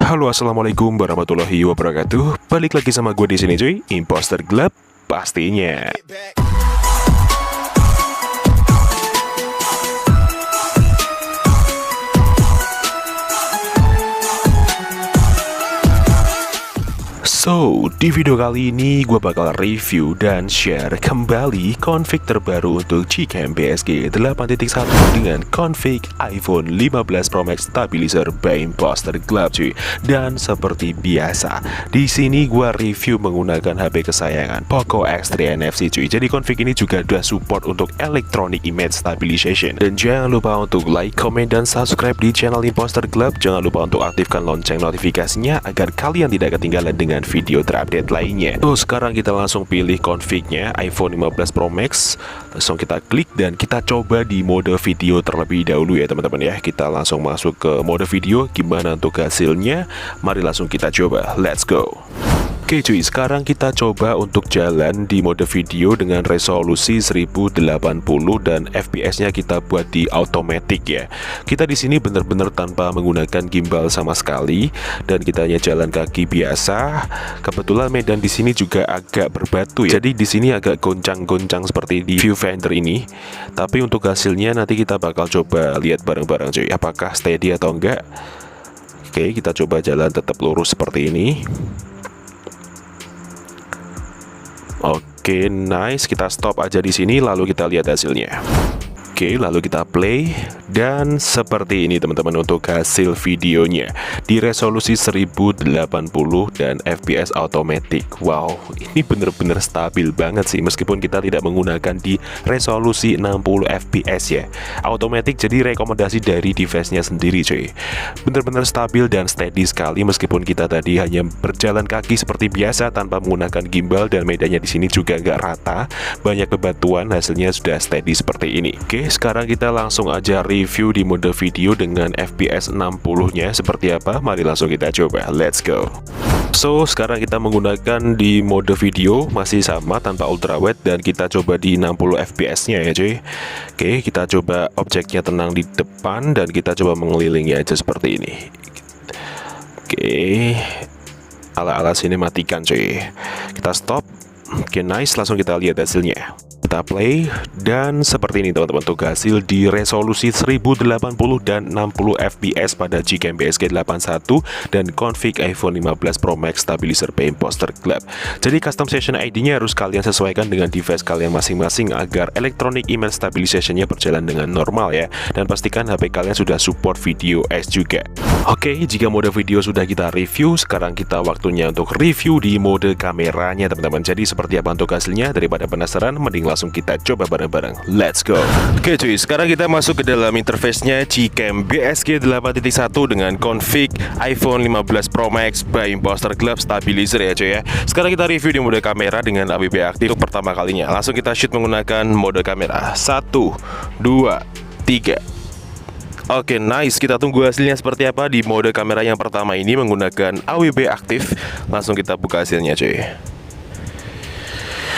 Halo, assalamualaikum warahmatullahi wabarakatuh. Balik lagi sama gue di sini, cuy. Imposter Club pastinya. So, di video kali ini gue bakal review dan share kembali config terbaru untuk Gcam BSG 8.1 dengan config iPhone 15 Pro Max Stabilizer by Imposter Club, cuy. Dan seperti biasa, di sini gue review menggunakan HP kesayangan Poco X3 NFC, cuy. Jadi config ini juga udah support untuk Electronic Image Stabilization. Dan jangan lupa untuk like, comment, dan subscribe di channel Imposter Club. Jangan lupa untuk aktifkan lonceng notifikasinya agar kalian tidak ketinggalan dengan video terupdate lainnya. Sekarang kita langsung pilih config-nya iPhone 15 Pro Max. Langsung kita klik dan kita coba di mode video terlebih dahulu ya teman-teman ya. Kita langsung masuk ke mode video. Gimana untuk hasilnya? Mari langsung kita coba. Let's go. Oke cuy, sekarang kita coba untuk jalan di mode video dengan resolusi 1080 dan FPS-nya kita buat di automatic ya. Kita di sini benar-benar tanpa menggunakan gimbal sama sekali dan kita hanya jalan kaki biasa. Kebetulan medan di sini juga agak berbatu ya. Jadi di sini agak goncang-goncang seperti di viewfinder ini. Tapi untuk hasilnya nanti kita bakal coba lihat bareng-bareng cuy, apakah steady atau enggak. Oke, kita coba jalan tetap lurus seperti ini. Oke, nice. Kita stop aja di sini lalu kita lihat hasilnya. Oke, lalu kita play dan seperti ini teman-teman untuk hasil videonya di resolusi 1080 dan FPS automatic. Wow, ini bener-bener stabil banget sih meskipun kita tidak menggunakan di resolusi 60 FPS ya. Automatic jadi rekomendasi dari device-nya sendiri cuy. Bener-bener stabil dan steady sekali meskipun kita tadi hanya berjalan kaki seperti biasa tanpa menggunakan gimbal dan medannya di sini juga nggak rata, banyak bebatuan, hasilnya sudah steady seperti ini. Oke, sekarang kita langsung aja review di mode video dengan FPS 60-nya seperti apa. Mari langsung kita coba. Let's go. So, sekarang kita menggunakan di mode video masih sama tanpa ultrawide dan kita coba di 60 FPS-nya ya cuy. Oke, kita coba objeknya tenang di depan dan kita coba mengelilingi aja seperti ini. Oke, ala-ala sini matikan cuy. Kita stop. Oke, nice. Langsung kita lihat hasilnya. Kita play dan seperti ini teman-teman untuk hasil di resolusi 1080 dan 60 fps pada Gcam BSG 81 dan config iPhone 15 Pro Max Stabilizer by Imposter Club. Jadi custom session ID-nya harus kalian sesuaikan dengan device kalian masing-masing agar Electronic Image Stabilization-nya berjalan dengan normal ya. Dan pastikan HP kalian sudah support video S juga. Oke, jika mode video sudah kita review, sekarang kita waktunya untuk review di mode kameranya teman-teman. Jadi seperti apa untuk hasilnya? Daripada penasaran, mending langsung kita coba bareng-bareng. Let's go. Oke cuy, sekarang kita masuk ke dalam interface-nya Gcam BSG 8.1 dengan config iPhone 15 Pro Max by Imposter Club Stabilizer ya cuy ya. Sekarang kita review di mode kamera dengan AWP aktif pertama kalinya. Langsung kita shoot menggunakan mode kamera 1, 2, 3. Oke, nice. Kita tunggu hasilnya seperti apa di mode kamera yang pertama ini menggunakan AWP aktif. Langsung kita buka hasilnya cuy.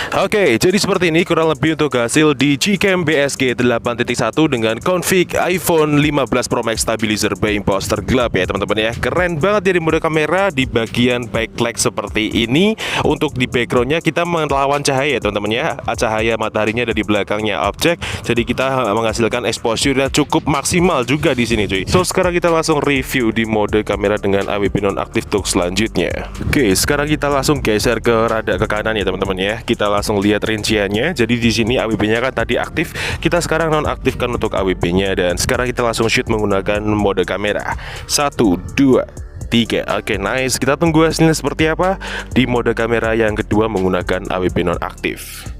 Oke, jadi seperti ini kurang lebih untuk hasil di Gcam BSG 8.1 dengan config iPhone 15 Pro Max Stabilizer by Imposter Club ya teman-teman ya. Keren banget dari mode kamera di bagian backlight seperti ini. Untuk di backgroundnya kita melawan cahaya ya teman-teman ya. Cahaya mataharinya ada di belakangnya objek. Jadi kita menghasilkan exposure yang cukup maksimal juga di sini cuy. So sekarang kita langsung review di mode kamera dengan AWP nonaktif untuk selanjutnya. Oke, sekarang kita langsung geser ke rada ke kanan ya teman-teman ya. Kita langsung lihat rinciannya. Jadi di sini AWP-nya kan tadi aktif, kita sekarang nonaktifkan untuk AWP-nya dan sekarang kita langsung shoot menggunakan mode kamera 1, 2, 3. Oke, nice. Kita tunggu hasilnya seperti apa di mode kamera yang kedua menggunakan AWP nonaktif.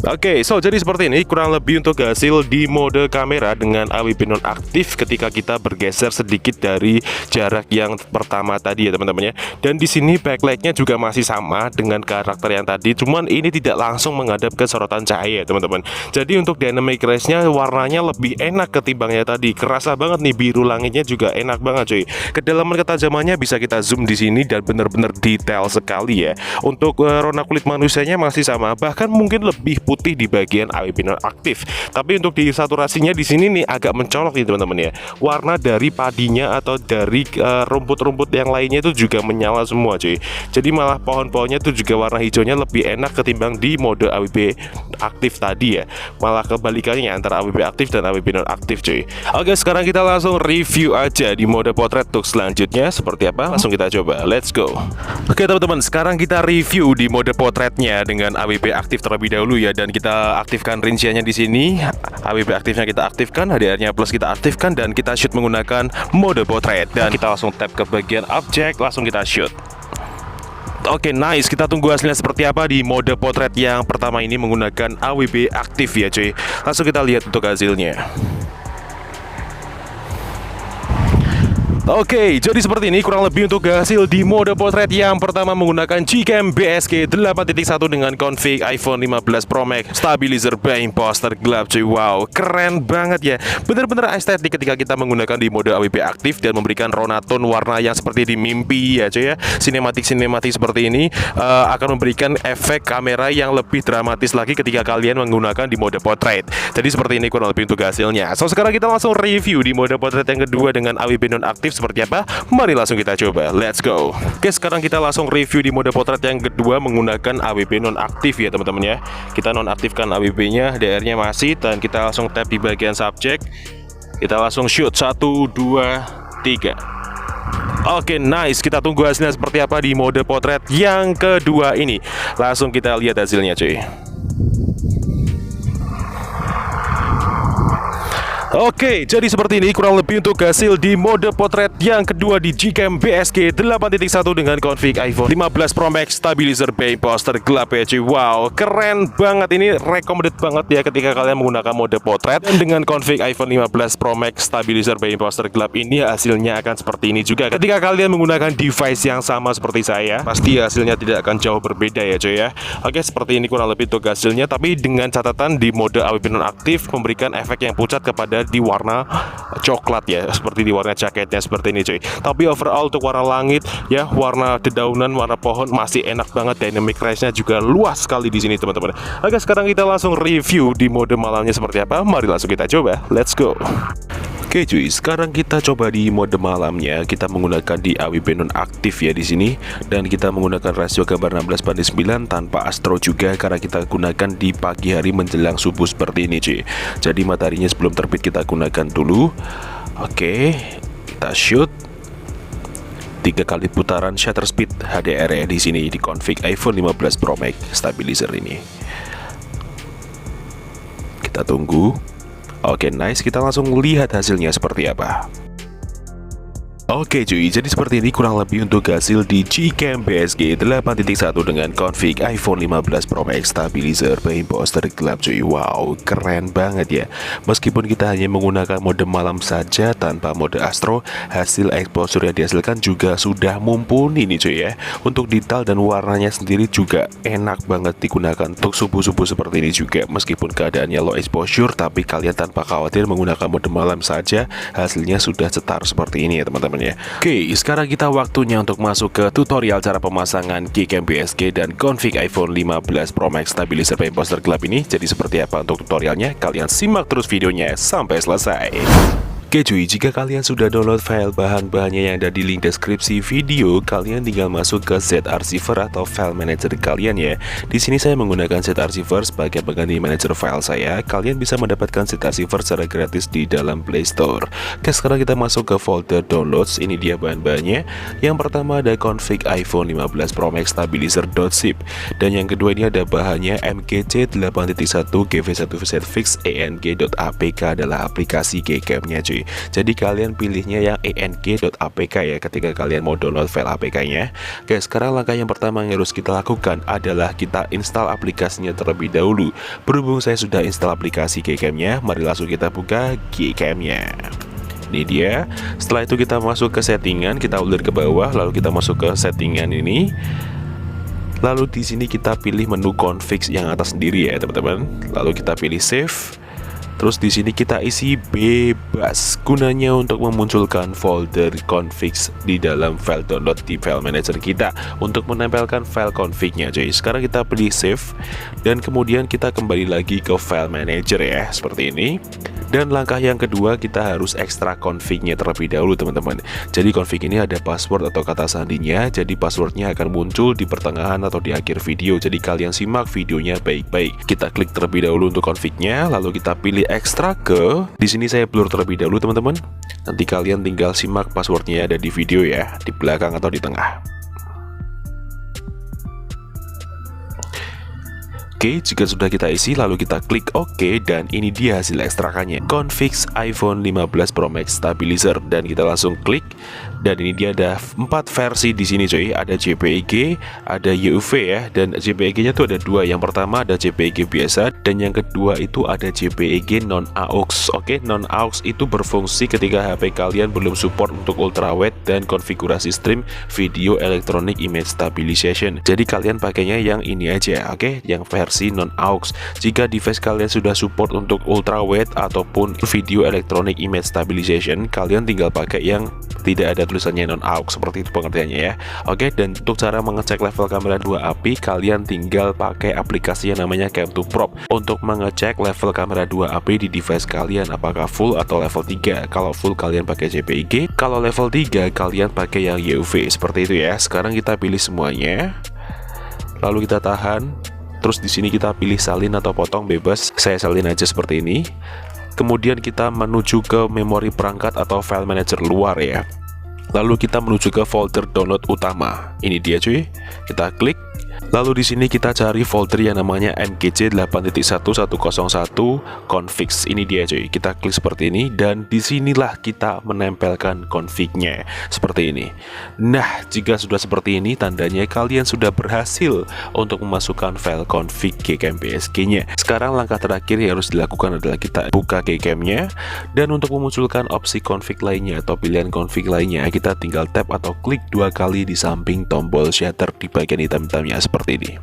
Oke, so jadi seperti ini kurang lebih untuk hasil di mode kamera dengan AWP nonaktif ketika kita bergeser sedikit dari jarak yang pertama tadi ya teman-teman ya. Dan di sini backlightnya juga masih sama dengan karakter yang tadi, cuman ini tidak langsung menghadap ke sorotan cahaya teman-teman. Jadi untuk dynamic range-nya warnanya lebih enak ketimbangnya tadi. Kerasa banget nih, biru langitnya juga enak banget cuy. Kedalaman ketajamannya bisa kita zoom di sini dan benar-benar detail sekali ya. Untuk warna kulit manusianya masih sama, bahkan mungkin lebih putih di bagian AWP nonaktif. Tapi untuk di saturasinya di sini nih agak mencolok nih teman-teman ya. Warna dari padinya atau dari rumput-rumput yang lainnya itu juga menyala semua cuy. Jadi malah pohon-pohonnya itu juga warna hijaunya lebih enak ketimbang di mode AWP aktif tadi ya. Malah kebalikannya antara AWP aktif dan AWP nonaktif cuy. Oke, sekarang kita langsung review aja di mode potret untuk selanjutnya seperti apa. Langsung kita coba, let's go. Oke teman-teman, sekarang kita review di mode potretnya dengan AWP aktif terlebih dahulu ya. Dan kita aktifkan rinciannya di sini. AWP aktifnya kita aktifkan, HDR-nya plus kita aktifkan, dan kita shoot menggunakan mode potret. Dan kita langsung tap ke bagian objek, langsung kita shoot. Oke, nice. Kita tunggu hasilnya seperti apa di mode potret yang pertama ini menggunakan AWP aktif ya cuy. Langsung kita lihat untuk hasilnya. Oke, jadi seperti ini kurang lebih untuk hasil di mode potret yang pertama menggunakan Gcam BSG 8.1 dengan config iPhone 15 Pro Max stabilizer by imposter gelap cuy. Wow, keren banget ya. Bener-bener estetik ketika kita menggunakan di mode AWP aktif dan memberikan ronaton warna yang seperti di mimpi ya cuy ya. Sinematik seperti ini akan memberikan efek kamera yang lebih dramatis lagi ketika kalian menggunakan di mode potret. Jadi seperti ini kurang lebih untuk hasilnya. So sekarang kita langsung review di mode potret yang kedua dengan AWP nonaktif seperti apa? Mari langsung kita coba, let's go. Oke, sekarang kita langsung review di mode potret yang kedua menggunakan AWP nonaktif ya teman-teman ya. Kita nonaktifkan AWP-nya, HDR-nya masih, dan kita langsung tap di bagian subjek. Kita langsung shoot 1, 2, 3. Oke, nice. Kita tunggu hasilnya seperti apa di mode potret yang kedua ini. Langsung kita lihat hasilnya cuy. Oke, jadi seperti ini kurang lebih untuk hasil di mode potret yang kedua di Gcam BSG 8.1 dengan config iPhone 15 Pro Max stabilizer by imposter gelap ya cuy. Wow, keren banget. Ini recommended banget ya ketika kalian menggunakan mode potret. Dan dengan config iPhone 15 Pro Max stabilizer by imposter gelap ini hasilnya akan seperti ini juga. Ketika kalian menggunakan device yang sama seperti saya, pasti hasilnya tidak akan jauh berbeda ya cuy ya. Oke, seperti ini kurang lebih untuk hasilnya, tapi dengan catatan di mode AWP nonaktif memberikan efek yang pucat kepada di warna coklat ya, seperti di warna jaketnya seperti ini cuy. Tapi overall untuk warna langit ya, warna dedaunan, warna pohon masih enak banget. Dynamic range-nya juga luas sekali di sini teman-teman. Oke, sekarang kita langsung review di mode malamnya seperti apa. Mari langsung kita coba, let's go. Oke cuy, sekarang kita coba di mode malamnya. Kita menggunakan di AWP nonaktif ya di sini, dan kita menggunakan rasio gambar 16:9 tanpa astro juga karena kita gunakan di pagi hari menjelang subuh seperti ini cuy. Jadi mataharinya sebelum terbit kita gunakan dulu. Oke, kita shoot 3 kali putaran shutter speed HDR ya di sini di config iPhone 15 Pro Max stabilizer ini. Kita tunggu. Oke, nice. Kita langsung lihat hasilnya seperti apa. Oke cuy, jadi seperti ini kurang lebih untuk hasil di Gcam BSG 8.1 dengan config iPhone 15 Pro Max stabilizer by imposter gelap cuy. Wow, keren banget ya. Meskipun kita hanya menggunakan mode malam saja tanpa mode astro, hasil exposure yang dihasilkan juga sudah mumpuni nih cuy ya. Untuk detail dan warnanya sendiri juga enak banget digunakan untuk subuh-subuh seperti ini juga. Meskipun keadaannya low exposure, tapi kalian tanpa khawatir menggunakan mode malam saja, hasilnya sudah cetar seperti ini ya teman-teman ya. Oke, sekarang kita waktunya untuk masuk ke tutorial cara pemasangan Gcam BSG dan config iPhone 15 Pro Max stabilizer by imposter gelap ini. Jadi seperti apa untuk tutorialnya? Kalian simak terus videonya sampai selesai. Oke cuy, jika kalian sudah download file bahan-bahannya yang ada di link deskripsi video, kalian tinggal masuk ke Z-Archiver atau file manager kalian ya. Di sini saya menggunakan Z-Archiver sebagai pengganti manager file saya. Kalian bisa mendapatkan Z-Archiver secara gratis di dalam Play Store. Oke, sekarang kita masuk ke folder downloads. Ini dia bahan-bahannya. Yang pertama ada config iPhone 15 Pro Max stabilizer.zip, dan yang kedua ini ada bahannya MGC 8.1 GV1 Fix ENG.apk adalah aplikasi Gcam-nya cuy. Jadi kalian pilihnya yang ENG.apk ya ketika kalian mau download file APK-nya. Oke, sekarang langkah yang pertama yang harus kita lakukan adalah kita install aplikasinya terlebih dahulu. Berhubung saya sudah install aplikasi Gcam-nya, mari langsung kita buka Gcam-nya. Ini dia. Setelah itu kita masuk ke settingan, kita ulur ke bawah, lalu kita masuk ke settingan ini. Lalu di sini kita pilih menu config yang atas sendiri ya teman-teman. Lalu kita pilih save. Terus di sini kita isi bebas, gunanya untuk memunculkan folder configs di dalam file download di file manager kita untuk menempelkan file config-nya cuy. Sekarang kita pilih save dan kemudian kita kembali lagi ke file manager ya, seperti ini. Dan langkah yang kedua, kita harus ekstrak config-nya terlebih dahulu teman-teman. Jadi config ini ada password atau kata sandinya, jadi passwordnya akan muncul di pertengahan atau di akhir video. Jadi kalian simak videonya baik-baik. Kita klik terlebih dahulu untuk config-nya, lalu kita pilih ekstrak ke. Di sini saya blur terlebih dahulu teman-teman. Nanti kalian tinggal simak passwordnya ada di video ya, di belakang atau di tengah. Oke, jika sudah kita isi, lalu kita klik OK, dan ini dia hasil ekstrakannya. Configs iPhone 15 Pro Max Stabilizer, dan kita langsung klik. Dan ini dia ada 4 versi di sini coy. Ada JPEG, ada UV ya, dan JPEG-nya tuh ada 2. Yang pertama ada JPEG biasa, dan yang kedua itu ada JPEG non AUX. Oke, non AUX itu berfungsi ketika HP kalian belum support untuk ultrawide dan konfigurasi stream video electronic image stabilization. Jadi kalian pakainya yang ini aja, oke, yang versi non AUX. Jika device kalian sudah support untuk ultrawide ataupun video electronic image stabilization, kalian tinggal pakai yang tidak ada tulisannya non AUX, seperti itu pengertiannya ya. Oke, dan untuk cara mengecek level kamera 2 API, kalian tinggal pakai aplikasi yang namanya Cam2Prop untuk mengecek level kamera 2 API di device kalian apakah full atau level 3. Kalau full kalian pakai JPEG, kalau level 3 kalian pakai yang UV, seperti itu ya. Sekarang kita pilih semuanya. Lalu kita tahan. Terus di sini kita pilih salin atau potong bebas. Saya salin aja seperti ini. Kemudian kita menuju ke memori perangkat atau file manager luar ya. Lalu kita menuju ke folder download utama. Ini dia cuy. Kita klik. Lalu di sini kita cari folder yang namanya mgj 8.1101 configs. Ini dia cuy. Kita klik seperti ini dan disinilah kita menempelkan config-nya seperti ini. Nah, jika sudah seperti ini, tandanya kalian sudah berhasil untuk memasukkan file config Gcam PSG-nya. Sekarang langkah terakhir yang harus dilakukan adalah kita buka Gcam-nya, dan untuk memunculkan opsi config lainnya atau pilihan config lainnya, kita tinggal tap atau klik 2 kali di samping tombol shutter di bagian hitam-hitamnya seperti ini.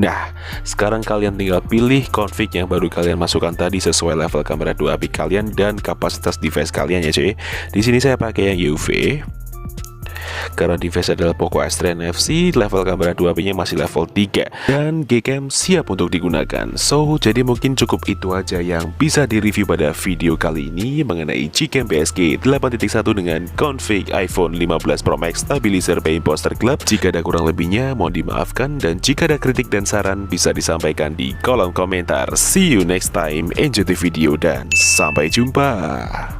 Nah, sekarang kalian tinggal pilih config yang baru kalian masukkan tadi sesuai level kamera 2 API kalian dan kapasitas device kalian ya cuy. Di sini saya pakai yang UV. Karena device adalah Poco S3 NFC, level kamera 2 API-nya masih level 3 dan Gcam siap untuk digunakan. So, jadi mungkin cukup itu aja yang bisa direview pada video kali ini mengenai Gcam PSG 8.1 dengan config iPhone 15 Pro Max Stabilizer by Imposter Club. Jika ada kurang lebihnya, mohon dimaafkan, dan jika ada kritik dan saran bisa disampaikan di kolom komentar. See you next time, enjoy the video dan sampai jumpa.